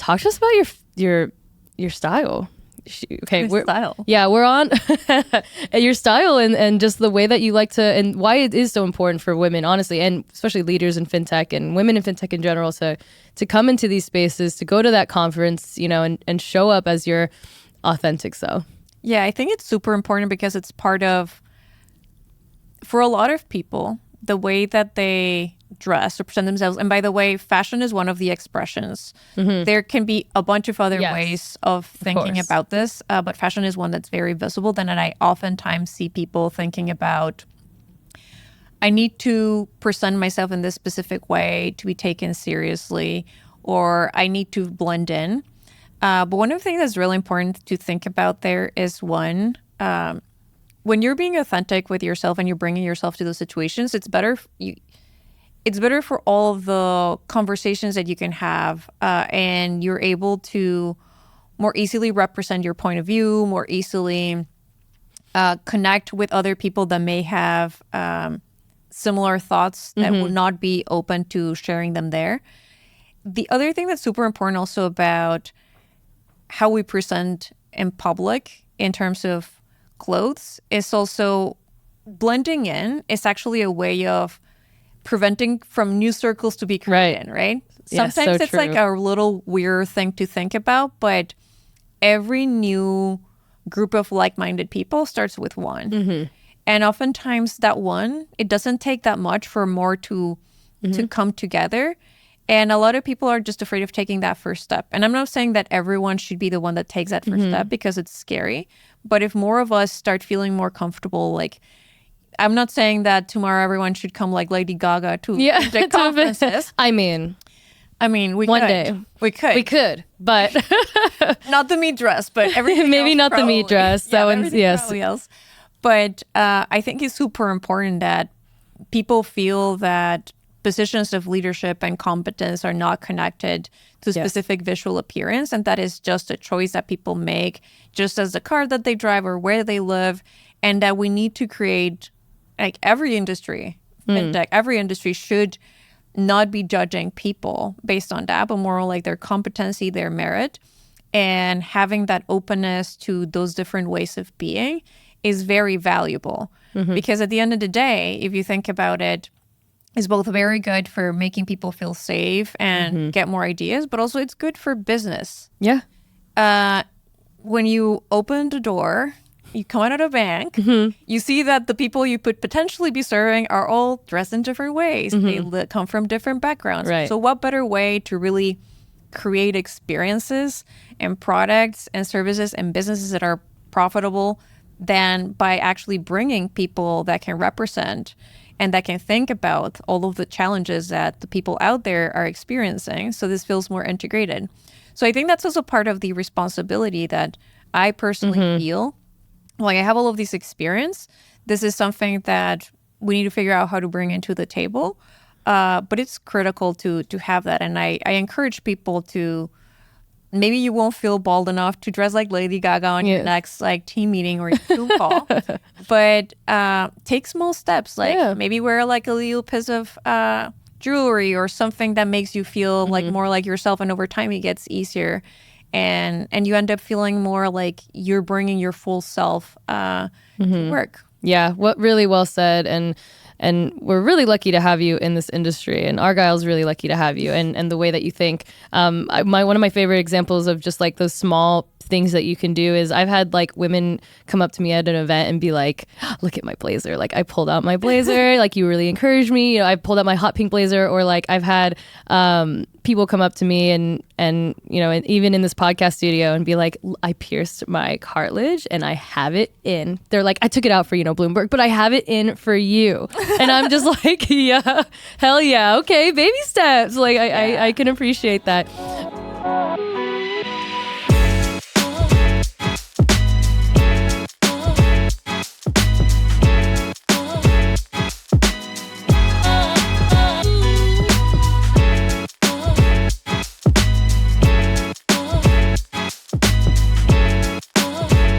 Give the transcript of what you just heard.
talk to us about your style. Okay, style. Yeah, we're on your style and just the way that you like to, and why it is so important for women, honestly, and especially leaders in fintech and women in fintech in general to come into these spaces, to go to that conference, and show up as your authentic self. Yeah, I think it's super important because it's part of, for a lot of people, the way that they dress or present themselves. And by the way, fashion is one of the expressions. There can be a bunch of other ways of thinking about this, but fashion is one that's very visible. Then I oftentimes see people thinking about, I need to present myself in this specific way to be taken seriously, or I need to blend in. But one of the things that's really important to think about there is one, when you're being authentic with yourself and you're bringing yourself to those situations, it's better for all of the conversations that you can have, and you're able to more easily represent your point of view, more easily connect with other people that may have similar thoughts that would not be open to sharing them there. The other thing that's super important also about how we present in public in terms of clothes is also blending in is actually a way of preventing from new circles to be created, right? Yes, Sometimes so it's true. like a little weird thing to think about, but every new group of like-minded people starts with one. And oftentimes that one, it doesn't take that much for more to come together. And a lot of people are just afraid of taking that first step. And I'm not saying that everyone should be the one that takes that first step because it's scary. But if more of us start feeling more comfortable, like, I'm not saying that tomorrow everyone should come like Lady Gaga to the conferences. I mean, we one could. day We could, but not the meat dress, but everything maybe else not probably. the meat dress. That one's Probably else. But I think it's super important that people feel that positions of leadership and competence are not connected to specific visual appearance, and that is just a choice that people make, just as the car that they drive or where they live, and that we need to create, like every industry, fintech, every industry should not be judging people based on that, but more like their competency, their merit, and having that openness to those different ways of being is very valuable. Because at the end of the day, if you think about it, it's both very good for making people feel safe and get more ideas, but also it's good for business. Yeah. When you open the door, you come out of a bank, you see that the people you could potentially be serving are all dressed in different ways. They come from different backgrounds. Right. So what better way to really create experiences and products and services and businesses that are profitable than by actually bringing people that can represent and that can think about all of the challenges that the people out there are experiencing. So this feels more integrated. So I think that's also part of the responsibility that I personally feel. Like, I have all of this experience. This is something that we need to figure out how to bring into the table. But it's critical to have that. And I encourage people to, maybe you won't feel bold enough to dress like Lady Gaga on your next like team meeting or your Zoom call, but take small steps. Like maybe wear like a little piece of jewelry or something that makes you feel like more like yourself. And over time, it gets easier. And you end up feeling more like you're bringing your full self to work. Yeah, what really well said. And we're really lucky to have you in this industry, and Argyle's really lucky to have you, and the way that you think. One of my favorite examples of just like those small things that you can do is I've had like women come up to me at an event and be like, look at my blazer. Like, I pulled out my blazer. Like, you really encouraged me. I pulled out my hot pink blazer. Or like, I've had people come up to me and and even in this podcast studio and be like, I pierced my cartilage and I have it in. They're like, I took it out for, Bloomberg, but I have it in for you. And I'm just like, yeah, hell yeah. Okay, baby steps. Like, I can appreciate that.